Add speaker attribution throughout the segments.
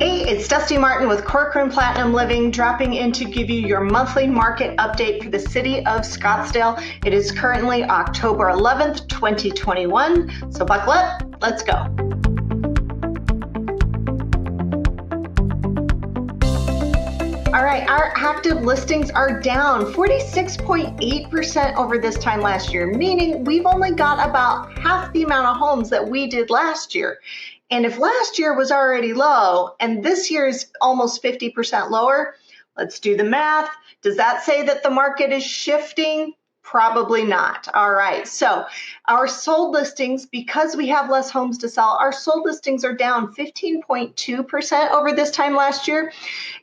Speaker 1: Hey, it's Dusti Martin with Corcoran Platinum Living, dropping in to give you your monthly market update for the city of Scottsdale. It is currently October 11th, 2021. So buckle up, let's go. All right, our active listings are down 46.8% over this time last year, meaning we've only got about half the amount of homes that we did last year. And if last year was already low and this year is almost 50% lower, let's do the math. Does that say that the market is shifting? Probably not. All right, so our sold listings, because we have less homes to sell, our sold listings are down 15.2% over this time last year.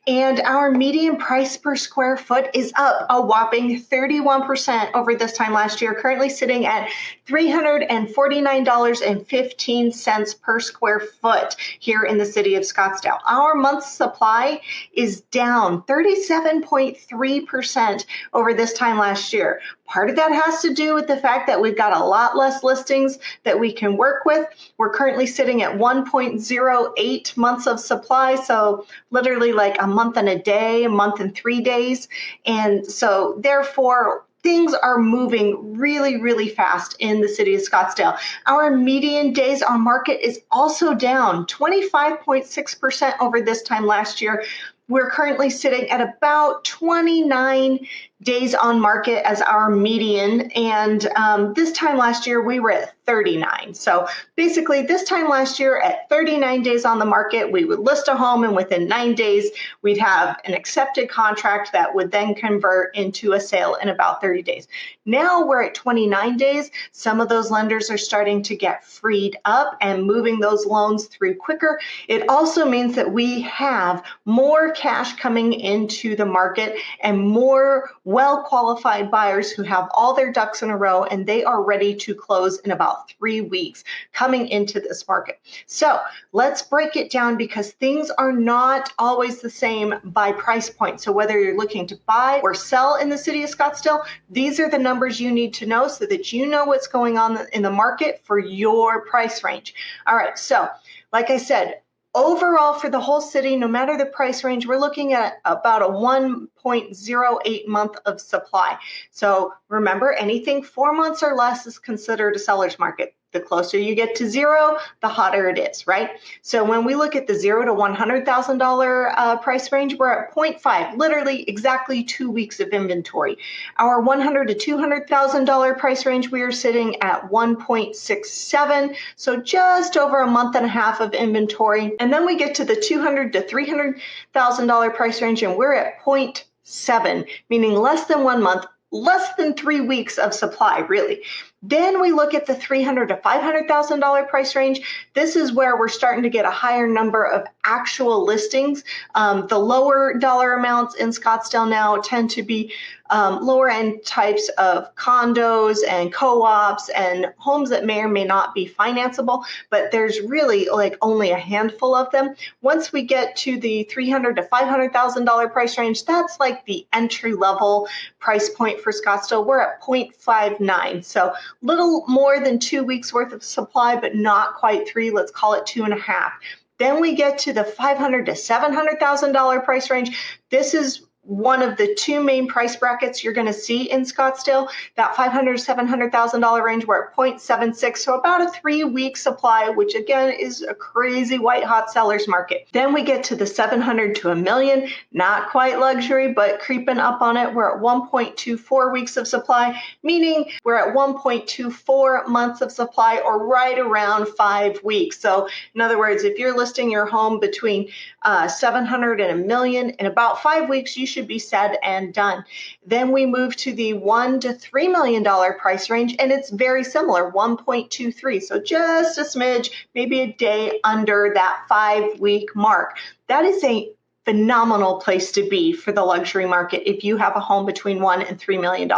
Speaker 1: And our median price per square foot is up a whopping 31% over this time last year, currently sitting at $349.15 per square foot here in the city of Scottsdale. Our month supply is down 37.3% over this time last year. Part of that has to do with the fact that we've got a lot less listings that we can work with. We're currently sitting at 1.08 months of supply, so literally like a month and a day, a month and 3 days. And so therefore, things are moving really, really fast in the city of Scottsdale. Our median days on market is also down 25.6% over this time last year. We're currently sitting at about 29 days on market as our median, and this time last year we were at 39. So basically this time last year at 39 days on the market, we would list a home and within 9 days we'd have an accepted contract that would then convert into a sale in about 30 days. Now we're at 29 days. Some of those lenders are starting to get freed up and moving those loans through quicker. It also means that we have more cash coming into the market and more well-qualified buyers who have all their ducks in a row and they are ready to close in about 3 weeks coming into this market. So let's break it down because things are not always the same by price point. So whether you're looking to buy or sell in the city of Scottsdale, these are the numbers you need to know so that you know what's going on in the market for your price range. All right, so like I said, overall, for the whole city, no matter the price range, we're looking at about a 1.08 month of supply. So remember, anything 4 months or less is considered a seller's market. The closer you get to zero, the hotter it is, right? So when we look at the $0 to $100,000 price range, we're at 0.5, literally exactly 2 weeks of inventory. Our $100,000 to $200,000 price range, we are sitting at 1.67, so just over a month and a half of inventory. And then we get to the $200,000 to $300,000 price range, and we're at 0.7, meaning less than 1 month, less than 3 weeks of supply, really. Then we look at the $300,000 to $500,000 price range. This is where we're starting to get a higher number of actual listings. The lower dollar amounts in Scottsdale now tend to be lower end types of condos and co-ops and homes that may or may not be financeable, but there's really like only a handful of them. Once we get to the $300,000 to $500,000 price range, that's like the entry level price point for Scottsdale. We're at 0.59. So little more than 2 weeks worth of supply, but not quite 3. Let's call it 2.5. Then we get to the $500,000 to $700,000 price range. This is one of the 2 main price brackets you're going to see in Scottsdale. That $500,000 to $700,000 range, we're at 0.76, so about a 3-week supply, which again is a crazy white hot seller's market. Then we get to the $700,000 to $1 million, not quite luxury, but creeping up on it. We're at 1.24 weeks of supply, meaning we're at 1.24 months of supply, or right around 5 weeks. So in other words, if you're listing your home between $700,000 and $1 million, in about 5 weeks, you should be said and done. Then we move to the $1 to $3 million price range, and it's very similar, 1.23. So just a smidge, maybe a day under that 5-week mark. That is a phenomenal place to be for the luxury market if you have a home between $1 and $3 million.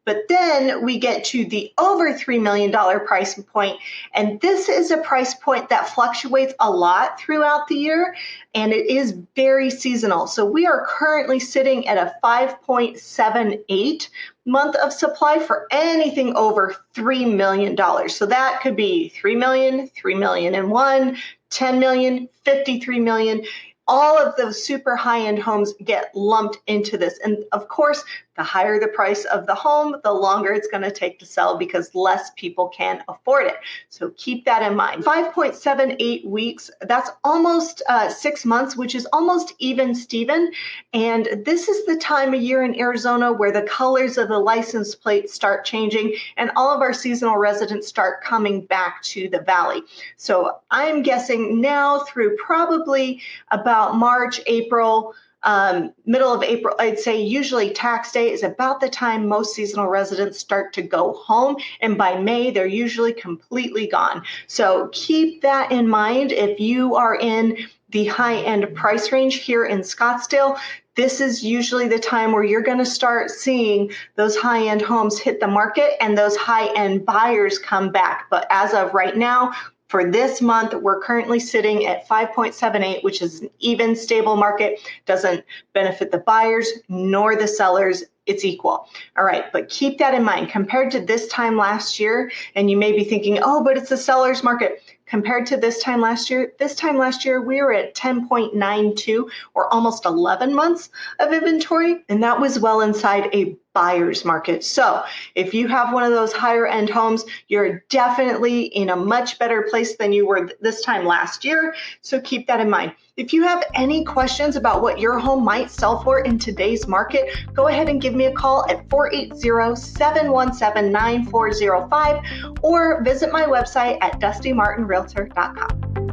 Speaker 1: But then we get to the over $3 million price point, and this is a price point that fluctuates a lot throughout the year, and it is very seasonal. So we are currently sitting at a 5.78 month of supply for anything over $3 million. So that could be $3 million, $3 million and one, 10 million, 53 million. All of those super high-end homes get lumped into this. And of course, the higher the price of the home, the longer it's going to take to sell because less people can afford it. So keep that in mind. 5.78 weeks, that's almost 6 months, which is almost even Steven. And this is the time of year in Arizona where the colors of the license plates start changing and all of our seasonal residents start coming back to the valley. So I'm guessing now through probably about March, April, middle of April, I'd say usually tax day is about the time most seasonal residents start to go home. And by May, they're usually completely gone. So keep that in mind. If you are in the high-end price range here in Scottsdale, this is usually the time where you're going to start seeing those high-end homes hit the market and those high-end buyers come back. But as of right now, for this month, we're currently sitting at 5.78, which is an even stable market. Doesn't benefit the buyers nor the sellers. It's equal. All right, but keep that in mind. Compared to this time last year, and you may be thinking, oh, but it's a seller's market. Compared to this time last year, we were at 10.92 or almost 11 months of inventory, and that was well inside a buyer's market. So if you have one of those higher end homes, you're definitely in a much better place than you were this time last year. So keep that in mind. If you have any questions about what your home might sell for in today's market, go ahead and give me a call at 480-717-9405 or visit my website at dustimartinrealtor.com.